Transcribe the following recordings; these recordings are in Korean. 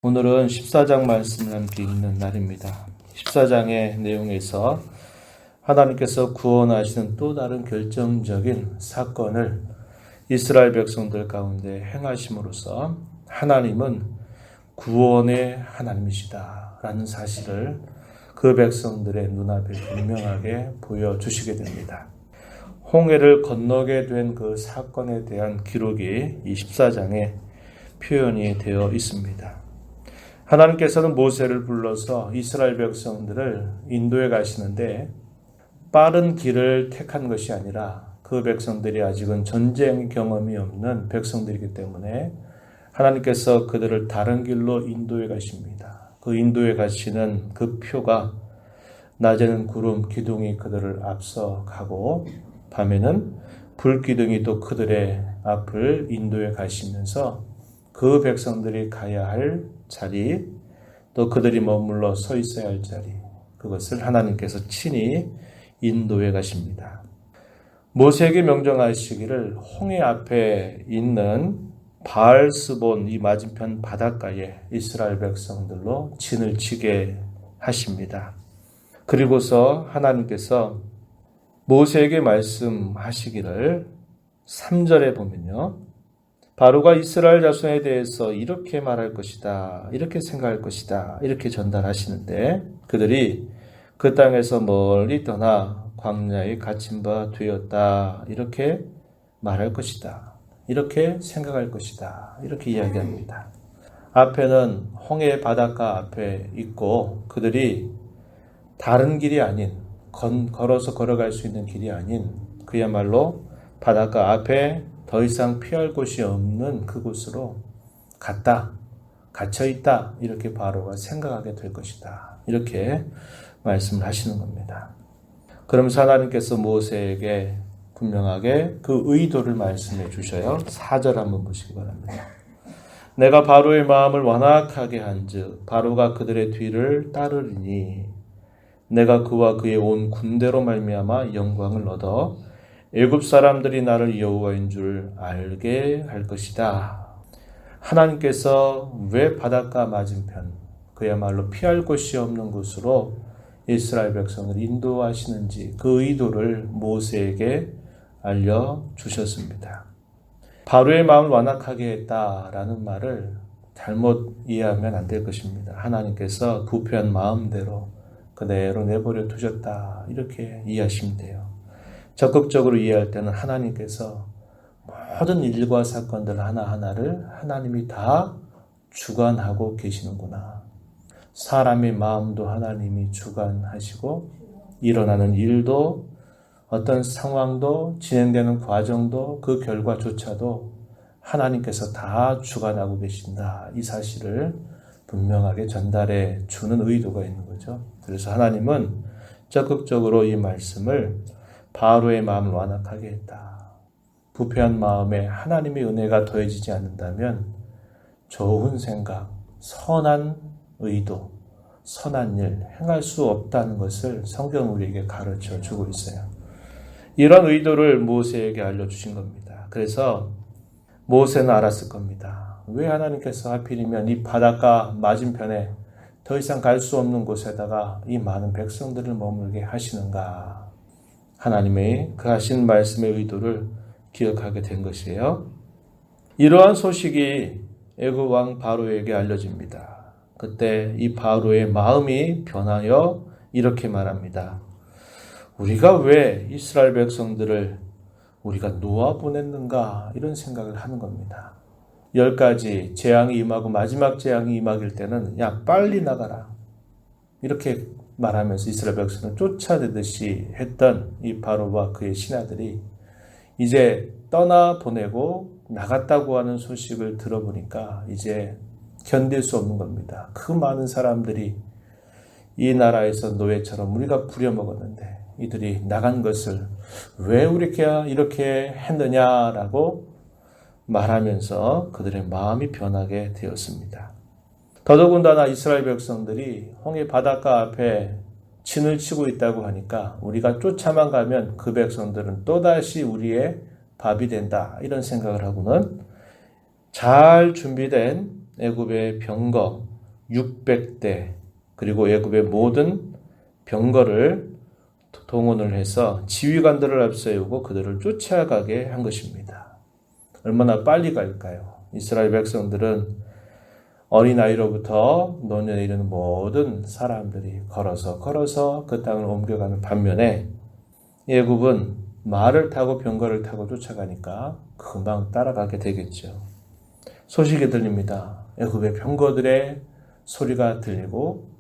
오늘은 14장 말씀을 함께 읽는 날입니다. 14장의 내용에서 하나님께서 구원하시는 또 다른 결정적인 사건을 이스라엘 백성들 가운데 행하심으로써 하나님은 구원의 하나님이시다 라는 사실을 그 백성들의 눈앞에 분명하게 보여주시게 됩니다. 홍해를 건너게 된 그 사건에 대한 기록이 이 14장에 표현이 되어 있습니다. 하나님께서는 모세를 불러서 이스라엘 백성들을 인도해 가시는데 빠른 길을 택한 것이 아니라 그 백성들이 아직은 전쟁 경험이 없는 백성들이기 때문에 하나님께서 그들을 다른 길로 인도해 가십니다. 그 인도해 가시는 그 표가 낮에는 구름 기둥이 그들을 앞서 가고 밤에는 불 기둥이 또 그들의 앞을 인도해 가시면서 그 백성들이 가야 할 자리, 또 그들이 머물러 서 있어야 할 자리, 그것을 하나님께서 친히 인도해 가십니다. 모세에게 명령하시기를 홍해 앞에 있는 바알스본 이 맞은편 바닷가에 이스라엘 백성들로 진을 치게 하십니다. 그리고서 하나님께서 모세에게 말씀하시기를 3절에 보면요. 바로가 이스라엘 자손에 대해서 이렇게 말할 것이다, 이렇게 생각할 것이다, 이렇게 전달하시는데 그들이 그 땅에서 멀리 떠나 광야에 갇힌 바 되었다, 이렇게 말할 것이다, 이렇게 생각할 것이다, 이렇게 이야기합니다. 앞에는 홍해 바닷가 앞에 있고 그들이 다른 길이 아닌 걸어서 걸어갈 수 있는 길이 아닌 그야말로 바닷가 앞에 더 이상 피할 곳이 없는 그곳으로 갇혀있다, 이렇게 바로가 생각하게 될 것이다, 이렇게 말씀을 하시는 겁니다. 그러면서 하나님께서 모세에게 분명하게 그 의도를 말씀해 주셔요. 4절 한번 보시기 바랍니다. 내가 바로의 마음을 완악하게 한즉 바로가 그들의 뒤를 따르리니 내가 그와 그의 온 군대로 말미암아 영광을 얻어 애굽 사람들이 나를 여호와인 줄 알게 할 것이다. 하나님께서 왜 바닷가 맞은편, 그야말로 피할 곳이 없는 곳으로 이스라엘 백성을 인도하시는지 그 의도를 모세에게 알려주셨습니다. 바로의 마음을 완악하게 했다라는 말을 잘못 이해하면 안 될 것입니다. 하나님께서 부패한 마음대로 그대로 내버려 두셨다, 이렇게 이해하시면 돼요. 적극적으로 이해할 때는 하나님께서 모든 일과 사건들 하나하나를 하나님이 다 주관하고 계시는구나. 사람의 마음도 하나님이 주관하시고 일어나는 일도 어떤 상황도 진행되는 과정도 그 결과조차도 하나님께서 다 주관하고 계신다. 이 사실을 분명하게 전달해 주는 의도가 있는 거죠. 그래서 하나님은 적극적으로 이 말씀을 바로의 마음을 완악하게 했다. 부패한 마음에 하나님의 은혜가 더해지지 않는다면 좋은 생각, 선한 의도, 선한 일 행할 수 없다는 것을 성경은 우리에게 가르쳐 주고 있어요. 이런 의도를 모세에게 알려주신 겁니다. 그래서 모세는 알았을 겁니다. 왜 하나님께서 하필이면 이 바닷가 맞은편에 더 이상 갈 수 없는 곳에다가 이 많은 백성들을 머물게 하시는가? 하나님의 그 하신 말씀의 의도를 기억하게 된 것이에요. 이러한 소식이 애굽 왕 바로에게 알려집니다. 그때 이 바로의 마음이 변하여 이렇게 말합니다. 우리가 왜 이스라엘 백성들을 우리가 놓아보냈는가, 이런 생각을 하는 겁니다. 10가지 재앙이 임하고 마지막 재앙이 임하길 때는 야 빨리 나가라, 이렇게 말하면서 이스라엘 백성을 쫓아내듯이 했던 이 바로와 그의 신하들이 이제 떠나보내고 나갔다고 하는 소식을 들어보니까 이제 견딜 수 없는 겁니다. 그 많은 사람들이 이 나라에서 노예처럼 우리가 부려먹었는데 이들이 나간 것을 왜 우리가 이렇게 했느냐라고 말하면서 그들의 마음이 변하게 되었습니다. 더더군다나 이스라엘 백성들이 홍해 바닷가 앞에 진을 치고 있다고 하니까 우리가 쫓아만 가면 그 백성들은 또다시 우리의 밥이 된다, 이런 생각을 하고는 잘 준비된 애굽의 병거, 600대 그리고 애굽의 모든 병거를 동원을 해서 지휘관들을 앞세우고 그들을 쫓아가게 한 것입니다. 얼마나 빨리 갈까요? 이스라엘 백성들은 어린아이로부터 노년에 이르는 모든 사람들이 걸어서 그 땅을 옮겨가는 반면에 애굽은 말을 타고 병거를 타고 쫓아가니까 금방 따라가게 되겠죠. 소식이 들립니다. 애굽의 병거들의 소리가 들리고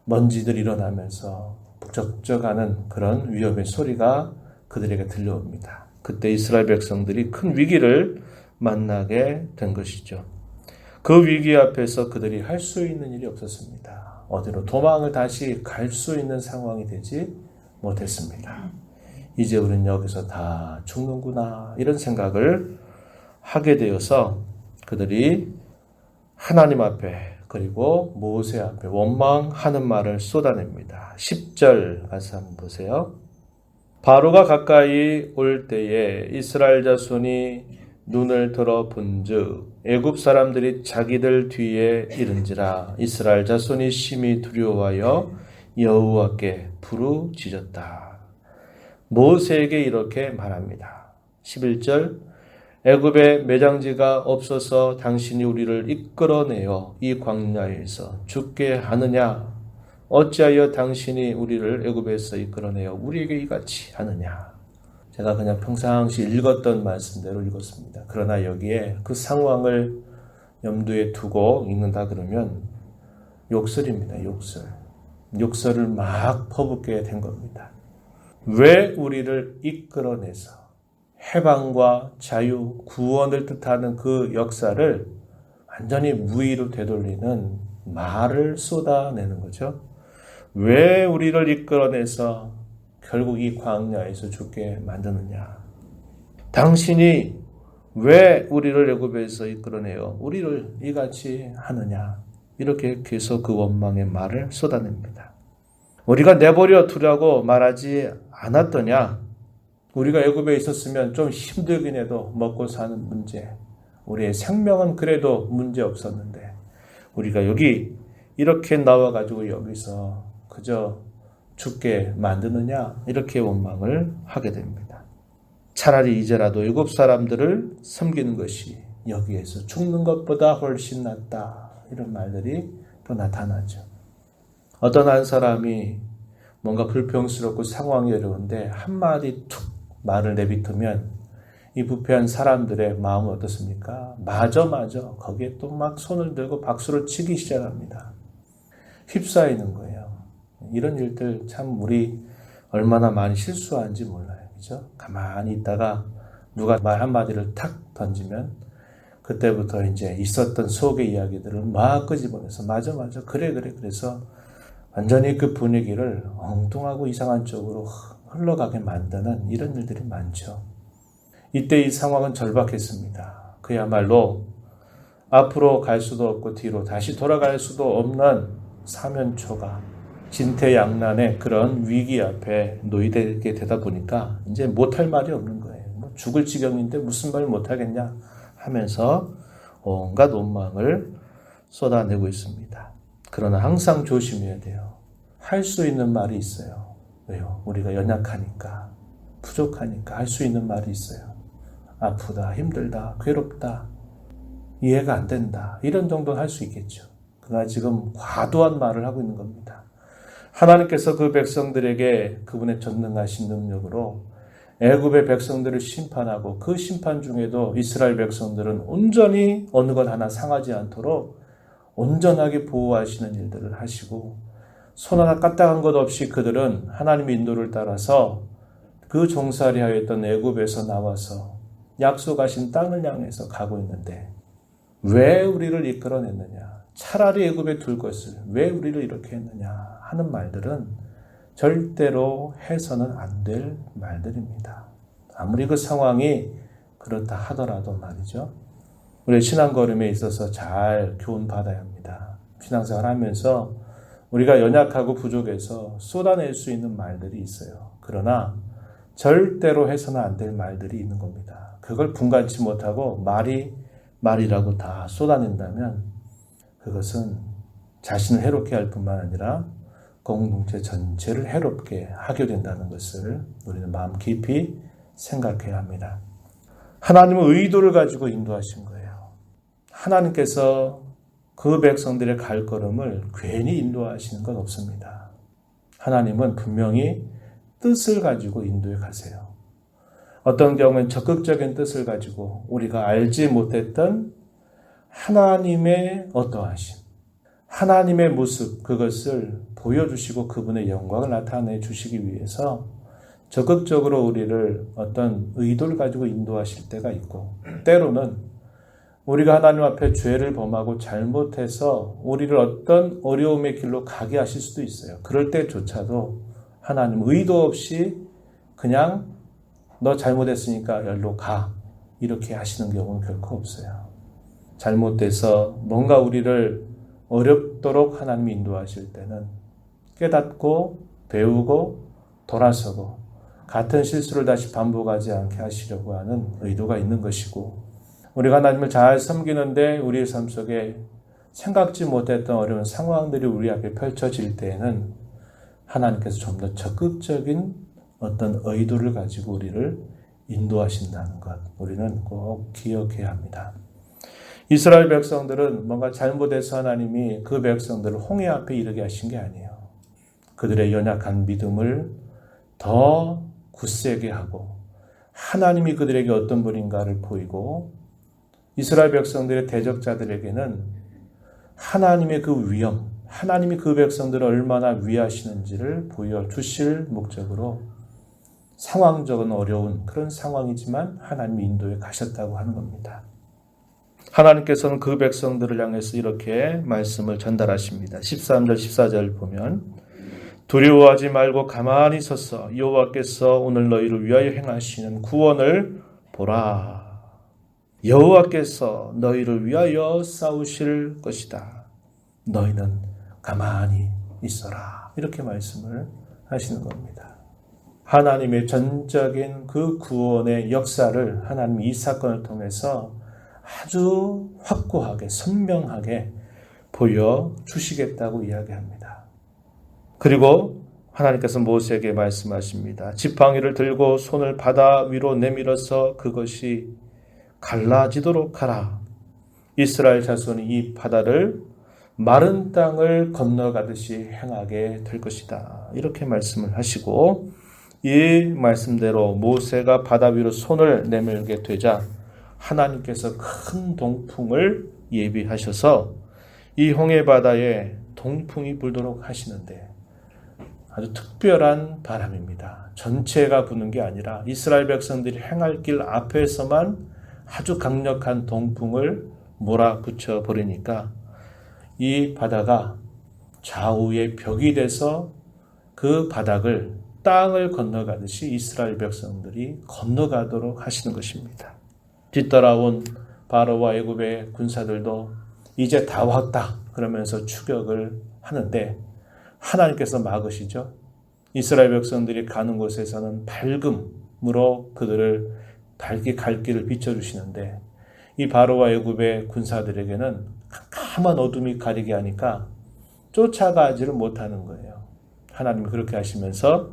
먼지들이 일어나면서 북적북적하는 그런 위협의 소리가 그들에게 들려옵니다. 그때 이스라엘 백성들이 큰 위기를 만나게 된 것이죠. 그 위기 앞에서 그들이 할 수 있는 일이 없었습니다. 어디로 도망을 다시 갈 수 있는 상황이 되지 못했습니다. 이제 우리는 여기서 다 죽는구나 이런 생각을 하게 되어서 그들이 하나님 앞에 그리고 모세 앞에 원망하는 말을 쏟아냅니다. 10절 가서 한번 보세요. 바로가 가까이 올 때에 이스라엘 자손이 눈을 들어 본즉 애굽 사람들이 자기들 뒤에 이른지라 이스라엘 자손이 심히 두려워하여 여호와께 부르짖었다. 모세에게 이렇게 말합니다. 11절 애굽에 매장지가 없어서 당신이 우리를 이끌어내어 이 광야에서 죽게 하느냐? 어찌하여 당신이 우리를 애굽에서 이끌어내어 우리에게 이같이 하느냐? 제가 그냥 평상시 읽었던 말씀대로 읽었습니다. 그러나 여기에 그 상황을 염두에 두고 읽는다 그러면 욕설입니다. 욕설을 막 퍼붓게 된 겁니다. 왜 우리를 이끌어내서 해방과 자유, 구원을 뜻하는 그 역사를 완전히 무의로 되돌리는 말을 쏟아내는 거죠. 왜 우리를 이끌어내서 결국 이 광야에서 죽게 만드느냐. 당신이 왜 우리를 애굽에서 이끌어내어 우리를 이같이 하느냐. 이렇게 계속 그 원망의 말을 쏟아냅니다. 우리가 내버려 두라고 말하지 않았더냐. 우리가 애굽에 있었으면 좀 힘들긴 해도 먹고 사는 문제, 우리의 생명은 그래도 문제 없었는데 우리가 여기 이렇게 나와가지고 여기서 그저 죽게 만드느냐 이렇게 원망을 하게 됩니다. 차라리 이제라도 애굽 사람들을 섬기는 것이 여기에서 죽는 것보다 훨씬 낫다 이런 말들이 또 나타나죠. 어떤 한 사람이 뭔가 불평스럽고 상황이 어려운데 한마디 툭 말을 내뱉으면 이 부패한 사람들의 마음은 어떻습니까? 맞아. 거기에 또 막 손을 들고 박수를 치기 시작합니다. 휩싸이는 거예요. 이런 일들 참 우리 얼마나 많이 실수한지 몰라요. 그죠? 가만히 있다가 누가 말 한마디를 탁 던지면 그때부터 이제 있었던 속의 이야기들을 막 끄집어내서 맞아. 그래. 그래서 완전히 그 분위기를 엉뚱하고 이상한 쪽으로 흘러가게 만드는 이런 일들이 많죠. 이때 이 상황은 절박했습니다. 그야말로 앞으로 갈 수도 없고 뒤로 다시 돌아갈 수도 없는 사면초가 진퇴양난의 그런 위기 앞에 놓이게 되다 보니까 이제 못할 말이 없는 거예요. 죽을 지경인데 무슨 말 못하겠냐 하면서 온갖 원망을 쏟아내고 있습니다. 그러나 항상 조심해야 돼요. 할 수 있는 말이 있어요. 왜요? 우리가 연약하니까, 부족하니까 할 수 있는 말이 있어요. 아프다, 힘들다, 괴롭다, 이해가 안 된다. 이런 정도는 할 수 있겠죠. 그러나 지금 과도한 말을 하고 있는 겁니다. 하나님께서 그 백성들에게 그분의 전능하신 능력으로 애굽의 백성들을 심판하고 그 심판 중에도 이스라엘 백성들은 온전히 어느 것 하나 상하지 않도록 온전하게 보호하시는 일들을 하시고 손 하나 까딱한 것 없이 그들은 하나님의 인도를 따라서 그 종살이 하였던 애굽에서 나와서 약속하신 땅을 향해서 가고 있는데 왜 우리를 이끌어냈느냐, 차라리 애굽에 둘 것을 왜 우리를 이렇게 했느냐 하는 말들은 절대로 해서는 안 될 말들입니다. 아무리 그 상황이 그렇다 하더라도 말이죠. 우리 신앙걸음에 있어서 잘 교훈받아야 합니다. 신앙생활 하면서 우리가 연약하고 부족해서 쏟아낼 수 있는 말들이 있어요. 그러나 절대로 해서는 안 될 말들이 있는 겁니다. 그걸 분간치 못하고 말이라고 다 쏟아낸다면 그것은 자신을 해롭게 할 뿐만 아니라 공동체 전체를 해롭게 하게 된다는 것을 우리는 마음 깊이 생각해야 합니다. 하나님은 의도를 가지고 인도하신 거예요. 하나님께서 그 백성들의 발걸음을 괜히 인도하시는 건 없습니다. 하나님은 분명히 뜻을 가지고 인도해 가세요. 어떤 경우엔 적극적인 뜻을 가지고 우리가 알지 못했던 하나님의 어떠하심, 하나님의 모습, 그것을 보여주시고 그분의 영광을 나타내 주시기 위해서 적극적으로 우리를 어떤 의도를 가지고 인도하실 때가 있고, 때로는 우리가 하나님 앞에 죄를 범하고 잘못해서 우리를 어떤 어려움의 길로 가게 하실 수도 있어요. 그럴 때조차도 하나님 의도 없이 그냥 너 잘못했으니까 열로 가, 이렇게 하시는 경우는 결코 없어요. 잘못돼서 뭔가 우리를 어렵도록 하나님이 인도하실 때는 깨닫고 배우고 돌아서고 같은 실수를 다시 반복하지 않게 하시려고 하는 의도가 있는 것이고, 우리가 하나님을 잘 섬기는데 우리의 삶 속에 생각지 못했던 어려운 상황들이 우리 앞에 펼쳐질 때에는 하나님께서 좀 더 적극적인 어떤 의도를 가지고 우리를 인도하신다는 것, 우리는 꼭 기억해야 합니다. 이스라엘 백성들은 뭔가 잘못해서 하나님이 그 백성들을 홍해 앞에 이르게 하신 게 아니에요. 그들의 연약한 믿음을 더 굳세게 하고 하나님이 그들에게 어떤 분인가를 보이고, 이스라엘 백성들의 대적자들에게는 하나님의 그 위엄, 하나님이 그 백성들을 얼마나 위하시는지를 보여주실 목적으로 상황적인 어려운 그런 상황이지만 하나님이 인도에 가셨다고 하는 겁니다. 하나님께서는 그 백성들을 향해서 이렇게 말씀을 전달하십니다. 13절 14절 보면 두려워하지 말고 가만히 서서 여호와께서 오늘 너희를 위하여 행하시는 구원을 보라. 여호와께서 너희를 위하여 싸우실 것이다. 너희는 가만히 있어라. 이렇게 말씀을 하시는 겁니다. 하나님의 전적인 그 구원의 역사를 하나님이 이 사건을 통해서 아주 확고하게 선명하게 보여주시겠다고 이야기합니다. 그리고 하나님께서 모세에게 말씀하십니다. 지팡이를 들고 손을 바다 위로 내밀어서 그것이 갈라지도록 하라. 이스라엘 자손이 이 바다를 마른 땅을 건너가듯이 행하게 될 것이다. 이렇게 말씀을 하시고, 이 말씀대로 모세가 바다 위로 손을 내밀게 되자 하나님께서 큰 동풍을 예비하셔서 이 홍해 바다에 동풍이 불도록 하시는데, 아주 특별한 바람입니다. 전체가 부는 게 아니라 이스라엘 백성들이 행할 길 앞에서만 아주 강력한 동풍을 몰아붙여 버리니까 이 바다가 좌우의 벽이 돼서 그 바닥을 땅을 건너가듯이 이스라엘 백성들이 건너가도록 하시는 것입니다. 뒤따라온 바로와 애굽의 군사들도 이제 다 왔다 그러면서 추격을 하는데 하나님께서 막으시죠. 이스라엘 백성들이 가는 곳에서는 밝음으로 그들을 밝게 갈 길을 비춰주시는데, 이 바로와 애굽의 군사들에게는 캄캄한 어둠이 가리게 하니까 쫓아가지를 못하는 거예요. 하나님이 그렇게 하시면서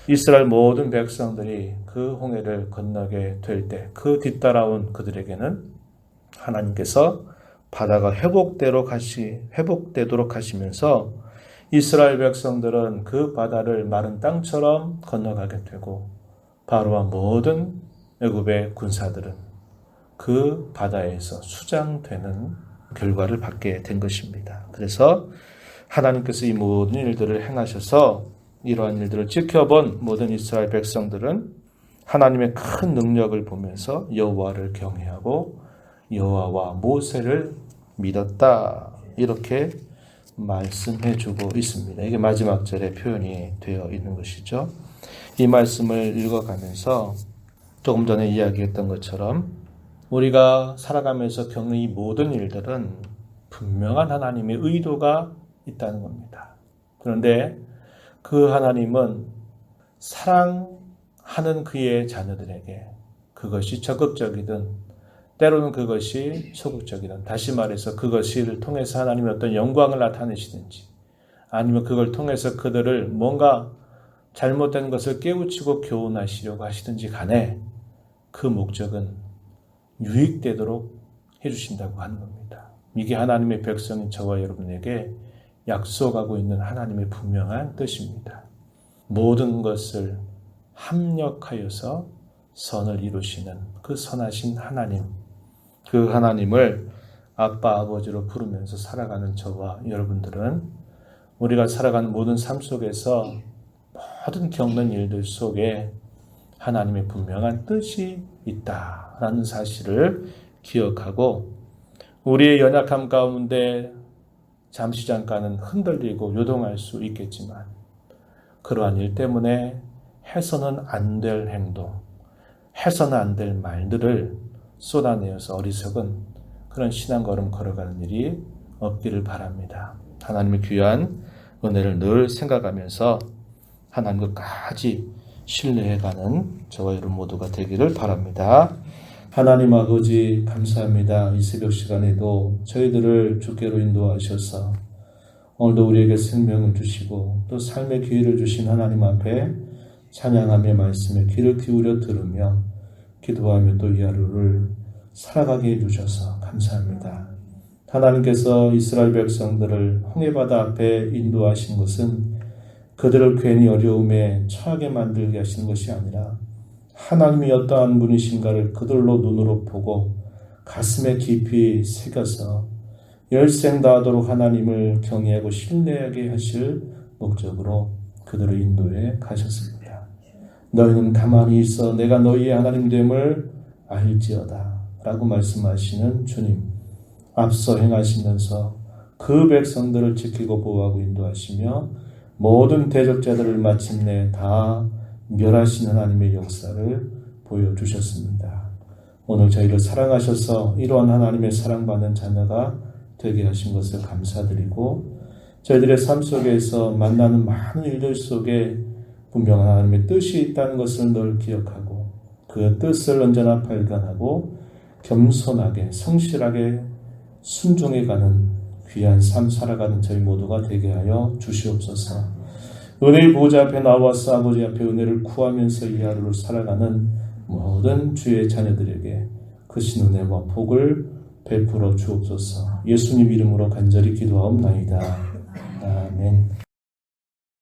이스라엘 모든 백성들이 그 홍해를 건너게 될 때 그 뒤따라온 그들에게는 하나님께서 바다가 회복되도록 하시면서 이스라엘 백성들은 그 바다를 마른 땅처럼 건너가게 되고, 바로와 모든 애굽의 군사들은 그 바다에서 수장되는 결과를 받게 된 것입니다. 그래서 하나님께서 이 모든 일들을 행하셔서 이러한 일들을 지켜본 모든 이스라엘 백성들은 하나님의 큰 능력을 보면서 여호와를 경외하고 여호와와 모세를 믿었다. 이렇게 말씀해주고 있습니다. 이게 마지막 절에 표현이 되어 있는 것이죠. 이 말씀을 읽어가면서 조금 전에 이야기했던 것처럼 우리가 살아가면서 겪는 이 모든 일들은 분명한 하나님의 의도가 있다는 겁니다. 그런데 그 하나님은 사랑하는 그의 자녀들에게 그것이 적극적이든 때로는 그것이 소극적이다. 다시 말해서 그것을 통해서 하나님의 어떤 영광을 나타내시든지 아니면 그걸 통해서 그들을 뭔가 잘못된 것을 깨우치고 교훈하시려고 하시든지 간에 그 목적은 유익되도록 해주신다고 하는 겁니다. 이게 하나님의 백성인 저와 여러분에게 약속하고 있는 하나님의 분명한 뜻입니다. 모든 것을 합력하여서 선을 이루시는 그 선하신 하나님, 그 하나님을 아빠, 아버지로 부르면서 살아가는 저와 여러분들은 우리가 살아가는 모든 삶 속에서 모든 겪는 일들 속에 하나님의 분명한 뜻이 있다라는 사실을 기억하고 우리의 연약함 가운데 잠시 잠깐은 흔들리고 요동할 수 있겠지만 그러한 일 때문에 해서는 안 될 행동, 해서는 안 될 말들을 쏟아내어서 어리석은 그런 신앙걸음 걸어가는 일이 없기를 바랍니다. 하나님의 귀한 은혜를 늘 생각하면서 하나님 끝까지 신뢰해가는 저와 여러분 모두가 되기를 바랍니다. 하나님 아버지 감사합니다. 이 새벽 시간에도 저희들을 주께로 인도하셔서 오늘도 우리에게 생명을 주시고 또 삶의 기회를 주신 하나님 앞에 찬양하며 말씀에 귀를 기울여 들으며 기도하며 또 이 하루를 살아가게 해주셔서 감사합니다. 하나님께서 이스라엘 백성들을 홍해바다 앞에 인도하신 것은 그들을 괜히 어려움에 처하게 만들게 하시는 것이 아니라 하나님이 어떠한 분이신가를 그들로 눈으로 보고 가슴에 깊이 새겨서 열생 다하도록 하나님을 경외하고 신뢰하게 하실 목적으로 그들을 인도해 가셨습니다. 너희는 가만히 있어 내가 너희의 하나님 됨을 알지어다 라고 말씀하시는 주님, 앞서 행하시면서 그 백성들을 지키고 보호하고 인도하시며 모든 대적자들을 마침내 다 멸하신 하나님의 역사를 보여주셨습니다. 오늘 저희를 사랑하셔서 이러한 하나님의 사랑받는 자녀가 되게 하신 것을 감사드리고 저희들의 삶 속에서 만나는 많은 일들 속에 분명한 하나님의 뜻이 있다는 것을 늘 기억하고 그 뜻을 언제나 발견하고 겸손하게 성실하게 순종해가는 귀한 삶 살아가는 저희 모두가 되게 하여 주시옵소서. 은혜의 보좌 앞에 나와서 아버지 앞에 은혜를 구하면서 이 하루를 살아가는 모든 주의 자녀들에게 크신 은혜와 복을 베풀어 주옵소서. 예수님 이름으로 간절히 기도하옵나이다. 아멘.